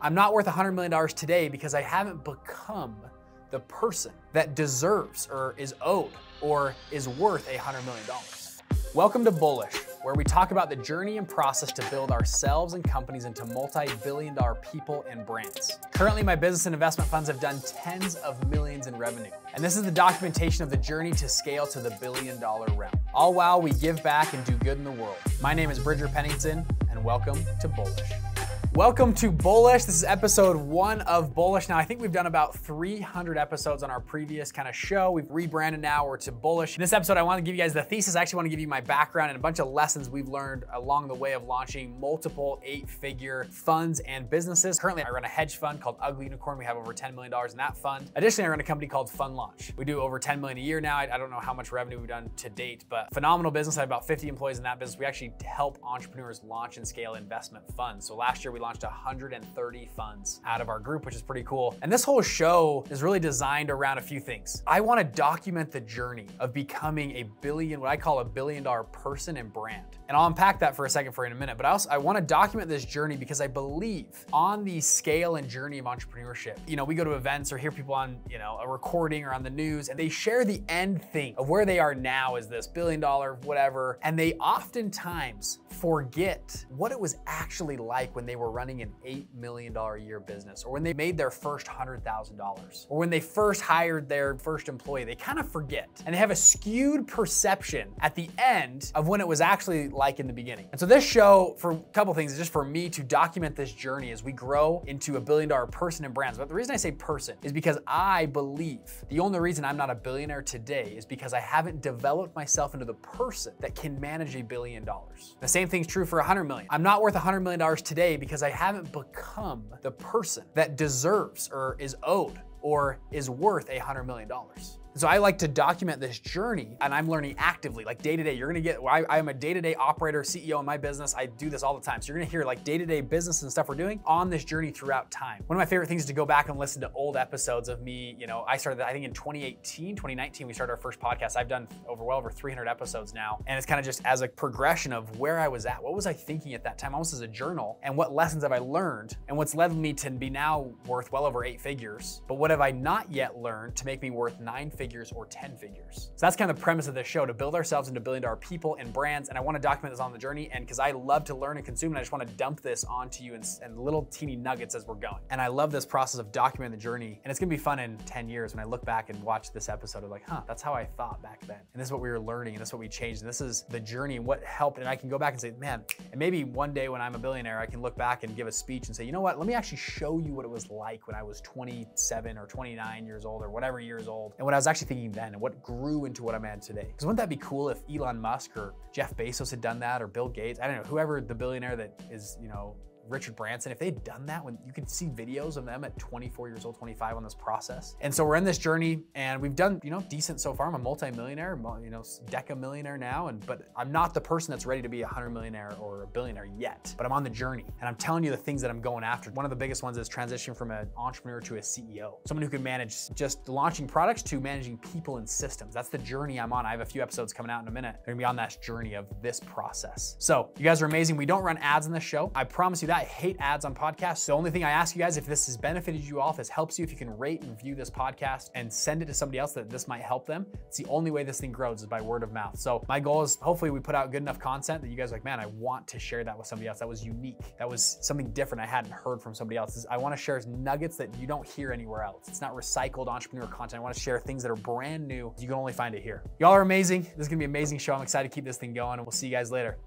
I'm not worth $100 million today because I haven't become the person that deserves or is owed or is worth $100 million. Welcome to Bullish, where we talk about the journey and process to build ourselves and companies into multi-billion-dollar people and brands. Currently, my business and investment funds have done tens of millions in revenue. And this is the documentation of the journey to scale to the billion-dollar realm. All while we give back and do good in the world. My name is Bridger Pennington, and welcome to Bullish. Welcome to Bullish. This is episode 1 of Bullish. Now, I think we've done about 300 episodes on our previous kind of show. We've rebranded now, we're to Bullish. In this episode, I want to give you guys the thesis. I actually want to give you my background and a bunch of lessons we've learned along the way of launching multiple 8-figure funds and businesses. Currently, I run a hedge fund called Ugly Unicorn. We have over $10 million in that fund. Additionally, I run a company called Fund Launch. We do over $10 million a year now. I don't know how much revenue we've done to date, but phenomenal business. I have about 50 employees in that business. We actually help entrepreneurs launch and scale investment funds. So last year, we launched 130 funds out of our group, which is pretty cool. And this whole show is really designed around a few things. I want to document the journey of becoming what I call a billion-dollar person and brand. And I'll unpack that for a second for you in a minute, but I want to document this journey because I believe on the scale and journey of entrepreneurship. You know, we go to events or hear people on, a recording or on the news, and they share the end thing of where they are now as this billion-dollar whatever, and they oftentimes forget what it was actually like when they were running an $8 million a year business, or when they made their first $100,000, or when they first hired their first employee. They kind of forget, and they have a skewed perception at the end of when it was actually like in the beginning. And so this show, for a couple things, is just for me to document this journey as we grow into a billion-dollar person and brands. But the reason I say person is because I believe the only reason I'm not a billionaire today is because I haven't developed myself into the person that can manage $1 billion. The same thing's true for 100 million. I'm not worth $100 million today because I haven't become the person that deserves or is owed or is worth $100 million. So I like to document this journey, and I'm learning actively, like day to day. You're gonna get, I am a day-to-day operator, CEO in my business. I do this all the time. So you're gonna hear like day-to-day business and stuff we're doing on this journey throughout time. One of my favorite things is to go back and listen to old episodes of me. I started, I think in 2019, we started our first podcast. I've done well over 300 episodes now. And it's kind of just as a progression of where I was at. What was I thinking at that time, almost as a journal, and what lessons have I learned, and what's led me to be now worth well over 8 figures. But what have I not yet learned to make me worth 9 figures or 10 figures? So that's kind of the premise of this show, to build ourselves into billion-dollar people and brands. And I want to document this on the journey, and because I love to learn and consume, and I just want to dump this onto you in little teeny nuggets as we're going. And I love this process of documenting the journey. And it's gonna be fun in 10 years when I look back and watch this episode of like, that's how I thought back then. And this is what we were learning, and this is what we changed. And this is the journey and what helped. And I can go back and say, man, and maybe one day when I'm a billionaire, I can look back and give a speech and say, you know what, let me actually show you what it was like when I was 27 or 29 years old or whatever years old, and what I was actually thinking then, and what grew into what I'm at today. Because wouldn't that be cool if Elon Musk or Jeff Bezos had done that, or Bill Gates, I don't know, whoever the billionaire that is, Richard Branson, if they'd done that, when you could see videos of them at 24 years old, 25 on this process. And so we're in this journey, and we've done, decent so far. I'm a multi-millionaire, deca-millionaire now, but I'm not the person that's ready to be a 100 millionaire or a billionaire yet, but I'm on the journey, and I'm telling you the things that I'm going after. One of the biggest ones is transition from an entrepreneur to a CEO, someone who can manage just launching products to managing people and systems. That's the journey I'm on. I have a few episodes coming out in a minute. They're gonna be on that journey of this process. So you guys are amazing. We don't run ads in this show. I promise you that. I hate ads on podcasts. The only thing I ask you guys, if this has benefited you all, if this helps you, if you can rate and review this podcast and send it to somebody else that this might help them. It's the only way this thing grows is by word of mouth. So my goal is hopefully we put out good enough content that you guys are like, man, I want to share that with somebody else. That was unique. That was something different I hadn't heard from somebody else. I want to share nuggets that you don't hear anywhere else. It's not recycled entrepreneur content. I want to share things that are brand new. You can only find it here. Y'all are amazing. This is gonna be an amazing show. I'm excited to keep this thing going, and we'll see you guys later.